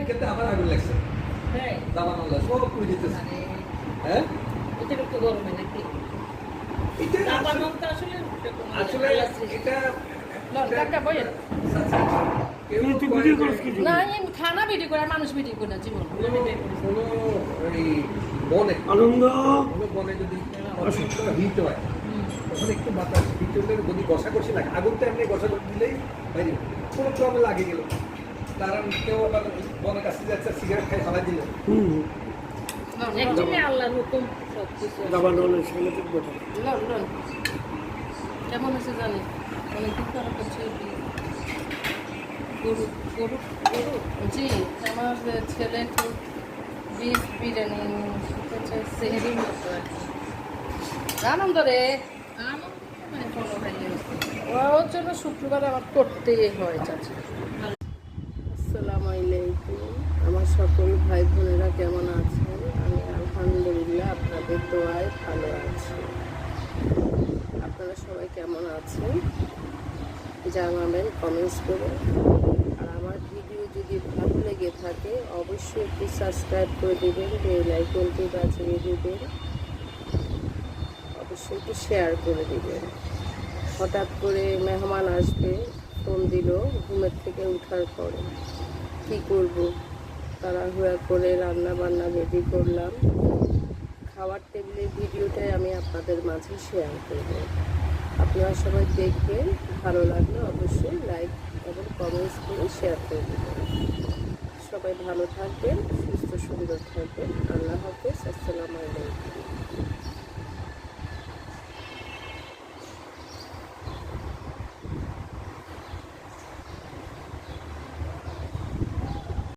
খেতে আমার আগুন লাগছে দাবান আল্লাহ সব পুড়ে যেতেছে হ্যাঁ অতিরিক্ত গরমে নাকি এটা দাবানলটা আসলে আসলে এটা লঙ্কা বইয়ের তুই ভিডিও করিস কি না আমি খানা ভিডিও করে মানুষ ভিডিও করে না জীবন কোনো ওই বনে আনন্দ কোনো বনে যদি হিট হয় তখন একটু বাতাস হিট হলে যদি কষাকষি লাগে আগুন তো এমনি কষাকষি দিলেই বাইরে কোনো প্রবলেম লাগে গেল তারা কেউ আবার বনের কাছে যাচ্ছে সিগারেট খাই ফালাই দিল একদমই আল্লাহর হুকুম সব কিছু দাবানলের ছেলে তো বটে লন্ডন কেমন আছে জানি অনেক দিন করা করছে গরু গরু গরু জি আমার ছেলে একটু বিফ বিরিয়ানি সেহেরি মতো আর কি আনন্দ রে ওর জন্য শুক্রবার আমার করতেই হয় চাচা। আসসালামু আলাইকুম আমার সকল ভাই বোনেরা কেমন আছেন? আমি আলহামদুলিল্লাহ আপনাদের দোয়ায় ভালো আছি। আপনারা সবাই কেমন আছেন জানাবেন কমেন্টস করে। আর আমার ভিডিও যদি ভালো লেগে থাকে অবশ্যই একটু সাবস্ক্রাইব করে দেবেন, বেল আইকনটি বাজিয়ে দেবেন, অবশ্যই একটু শেয়ার করে দেবেন। হঠাৎ করে মেহমান আসবে ফোন দিল ঘুমের থেকে ওঠার পরে, কী করব তাড়াহুড়া করে রান্না বান্না রেডি করলাম। খাওয়ার টেবিলের ভিডিওটাই আমি আপনাদের মাঝে শেয়ার করব। আপনারা সবাই দেখবেন, ভালো লাগলে অবশ্যই লাইক এবং কমেন্টস করে শেয়ার করে দেবেন। সবাই ভালো থাকবেন, সুস্থ সুন্দর থাকবেন। আল্লাহ হাফেজ। আসসালামু আলাইকুম।